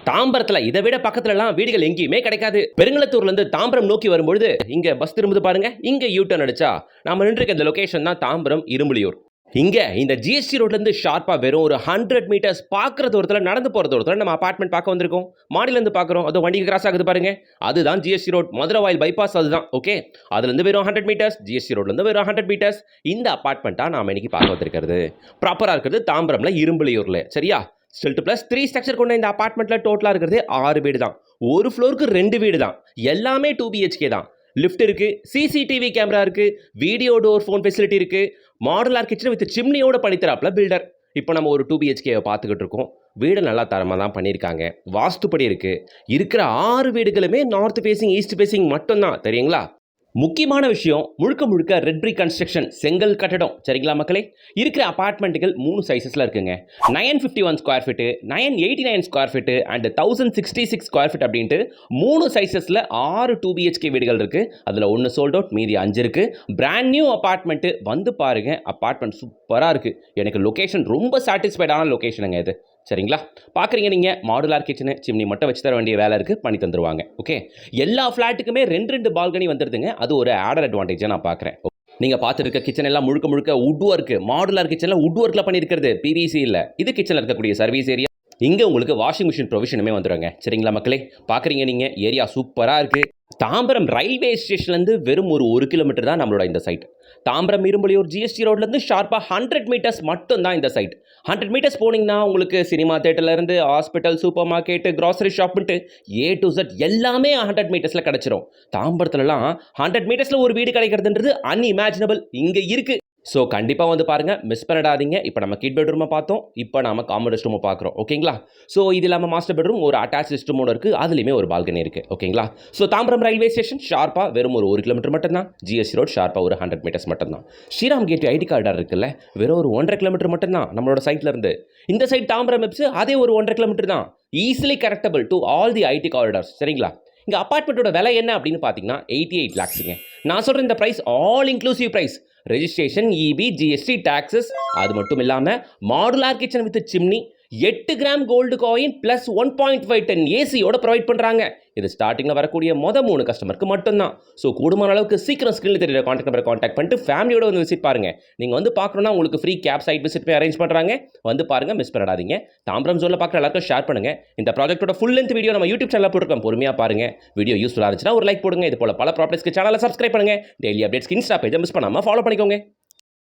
தாம்பரத்துல இதை விட பக்கத்துலலாம் வீடுகள் எங்கேயுமே கிடைக்காது. பெருங்களத்தூர்ல இருந்து தாம்பரம் நோக்கி வரும்பொழுது இங்க பஸ் திரும்புது பாருங்க, இங்க யூ டர்ன் அடிச்சா நாம நின்றுக்க இந்த லொகேஷன் தான் தாம்பரம் இரும்புலியூர். இங்க இந்த ஜிஎஸ்டி ரோட்ல இருந்து ஷார்ப்பா வெறும் ஒரு 100 மீட்டர்ஸ் பாக்குற தூரத்துல நடந்து போற தூரத்துல நம்ம அபார்ட்மெண்ட் பார்க்க வந்திருக்கோம். மாடியில இருந்து பாக்குறோம், அது வண்டிக்கு கிராஸ் ஆகுது பாருங்க, அதுதான் ஜிஎஸ்டி ரோட், மதுரை வாயில் பைபாஸ். அதுதான் ஓகே. அதுல இருந்து வெறும் 100 மீட்டர்ஸ், ஜிஎஸ்டி ரோட்ல இருந்து வெறும் 100 மீட்டர்ஸ் இந்த அபார்ட்மெண்ட்டா நாம இன்னைக்கு பார்க்க வந்திருக்கிறது. ப்ராப்பரா இருக்கிறது தாம்பரம்ல இரும்புலியூர்ல, சரியா? ஸ்டில் 2+3 ஸ்ட்ரக்சர் கொண்ட இந்த அபார்ட்மெண்ட்ல டோட்டலா இருக்கிறது 6 வீடு தான். ஒரு ஃப்ளோருக்கு 2 வீடு தான். எல்லாமே 2 பிஹெச்கே தான். லிஃப்ட் இருக்கு, சிசிடிவி கேமரா இருக்கு, வீடியோ டோர் ஃபோன் ஃபெசிலிட்டி இருக்கு, மாடுலார் கிச்சன் வித் சிம்னியோட பண்ணித்தராப்ல பில்டர். இப்போ நம்ம ஒரு 2 பிஹெச்கேவை பார்த்துக்கிட்டு இருக்கோம். வீடு நல்லா தரமாக தான் பண்ணியிருக்காங்க, வாஸ்துப்படி இருக்கு. இருக்கிற 6 வீடுகளுமே நார்த் ஃபேசிங் ஈஸ்ட் ஃபேசிங் மட்டும்தான், தெரியுங்களா? முக்கியமான விஷயம், முழுக்க முழுக்க ரெட் பிரிக் கன்ஸ்ட்ரக்ஷன், செங்கல் கட்டடம், சரிங்களா மக்களே? இருக்கிற அபார்ட்மெண்ட்டுகள் 3 சைஸஸில் இருக்குங்க. 951 square feet, 989 square feet and 1066 square feet அப்படின்ட்டு 3 சைஸஸில் 6 2 பிஹெச்கே வீடுகள் இருக்குது. அதில் 1 சோல்ட் அவுட், மீதி 5 இருக்குது. Brand new apartment. வந்து பாருங்கள், அபார்ட்மெண்ட் சூப்பராக இருக்குது. எனக்கு லொக்கேஷன் ரொம்ப சாட்டிஸ்ஃபைடான லொக்கேஷனுங்க இது, சரிங்களா? பார்க்குறீங்க நீங்கள், மாடுலார் கிச்சனு சிம்னி மட்டும் வச்சு தர வேண்டிய வேலை இருக்குது, பண்ணி தந்துருவாங்க. ஓகே, எல்லா ஃப்ளாட்டுக்குமே 2 பால்கனி வந்துடுதுங்க. அது ஒரு ஆடர் அட்வான்டேஜாக நான் பார்க்குறேன். நீங்கள் பார்த்துருக்க கிச்சன் எல்லாம் முழுக்க முழுக்க வுட் ஒர்க்கு. மாடுலார் கிச்சனில் வுட் ஒர்க்கில் பண்ணியிருக்கிறது, பிவிசி இல்லை. இது கிச்சனில் இருக்கக்கூடிய சர்வீஸ் ஏரியா. இங்கே உங்களுக்கு வாஷிங் மிஷின் ப்ரொவிஷனுமே வந்துடுங்க, சரிங்களா மக்களே? பார்க்குறீங்க நீங்கள், ஏரியா சூப்பராக இருக்குது. தாம்பரம் ரயில்வே ஸ்டேஷன்லேருந்து வெறும் ஒரு 1 கிலோமீட்டர் தான் நம்மளோட இந்த சைட். தாம்பரம் இரும்புலியூர் ஜிஎஸ்டி ரோட்லேருந்து ஷார்ப்பாக 100 மீட்டர்ஸ் மட்டும் தான் இந்த சைட். 100 மீட்டர்ஸ் போனீங்கன்னா உங்களுக்கு சினிமா தேட்டர்லேருந்து ஹாஸ்பிட்டல், சூப்பர் மார்க்கெட்டு, கிராசரி ஷாப்ன்ட்டு A to Z எல்லாமே 100 மீட்டர்ஸில் கிடச்சிரும். தாம்பரத்துலலாம் 100 மீட்டர்ஸில் ஒரு வீடு கிடைக்கிறதுன்றது அன்இமேஜினபிள் இங்கே இருக்குது. ஸோ கண்டிப்பாக வந்து பாருங்கள், மிஸ் பண்ணிடாதீங்க. இப்போ நம்ம கிட் பெட்ரூமை பார்த்தோம், இப்போ நம்ம காமன் ரெஸ்ட் ரூமை பார்க்குறோம், ஓகேங்களா? ஸோ இது இல்லாமல் மாஸ்டர் பெட்ரூம், ஒரு அட்டாச் ரெஸ்ட் ரூமோட இருக்குது, அதுலேயுமே ஒரு பால்கனி இருக்குது, ஓகேங்களா? ஸோ தாம்பரம் ரயில்வே ஸ்டேஷன் ஷார்ப்பாக வெறும் ஒரு 1 கிலோமீட்டர் மட்டும்தான். ஜிஎஸ்டி ரோட் ஷார்ப்பாக ஒரு 100 மீட்டர்ஸ் மட்டும்தான். ஸ்ரீராம் கேட் ஐடி கார்டர் இருக்குல்ல, வெறும் ஒரு 1.5 கிலோமீட்டர் மட்டும்தான் நம்மளோட சைட்டில் இருந்து. இந்த சைட் தாம்பரம் மெப்ஸ், அதே ஒரு 1.5 கிலோமீட்டர் தான். Easily correctable to all the IT corridors, சரிங்களா? இங்கே அப்பார்ட்மெண்ட்டோட விலை என்ன அப்படின்னு பார்த்தீங்கன்னா 88 lakhsங்க. நான் சொல்கிற இந்த price all inclusive price. Registration, EB, GST, taxes, அது மட்டும் இல்லாமல் modular kitchen with chimney, 8 gram gold coin plus 1.5 ton ஏசியோட ப்ரொவைட் பண்ணுறாங்க. இது ஸ்டார்டிங்கில் வரக்கூடிய 3 கஸ்டமருக்கு மட்டும்தான். ஸோ கூடுமான அளவுக்கு சீக்கிரம் ஸ்க்ரீனில் தெரியுற கான்டாக்ட் நம்பரை கான்டாக்ட் பண்ணிட்டு ஃபேமிலியோட வந்து விசிட் பாருங்கள். நீங்கள் வந்து பார்க்கணுன்னா உங்களுக்கு ஃப்ரீ கேப் சைட் விசிட் போய் அரேஞ்ச் பண்ணுறாங்க. வந்து பாருங்கள், மிஸ் பண்ணிடாதீங்க. தாம்பரம் ஜோனில் பார்க்குற எல்லாருக்கும் ஷேர் பண்ணுங்கள். இந்த ப்ராஜெக்ட்டோட ஃபுல் லென்த் வீடியோ நம்ம யூடியூப் சேனலில் போட்டுருக்கோம், பொறுமையாக பாருங்கள். வீடியோ யூஸ்ஃபுல்லாக இருந்துச்சுன்னா ஒரு லைக் போடுங்க. இது போல பல ப்ராப்பர்ட்டிஸ்க்கு சேனலை சப்ஸ்கிரைப் பண்ணுங்கள். டெய்லி அப்டேட்ஸ்க்கு இன்ஸ்டா பேஜை மிஸ் பண்ணாமல் ஃபாலோ பண்ணிக்கோங்க.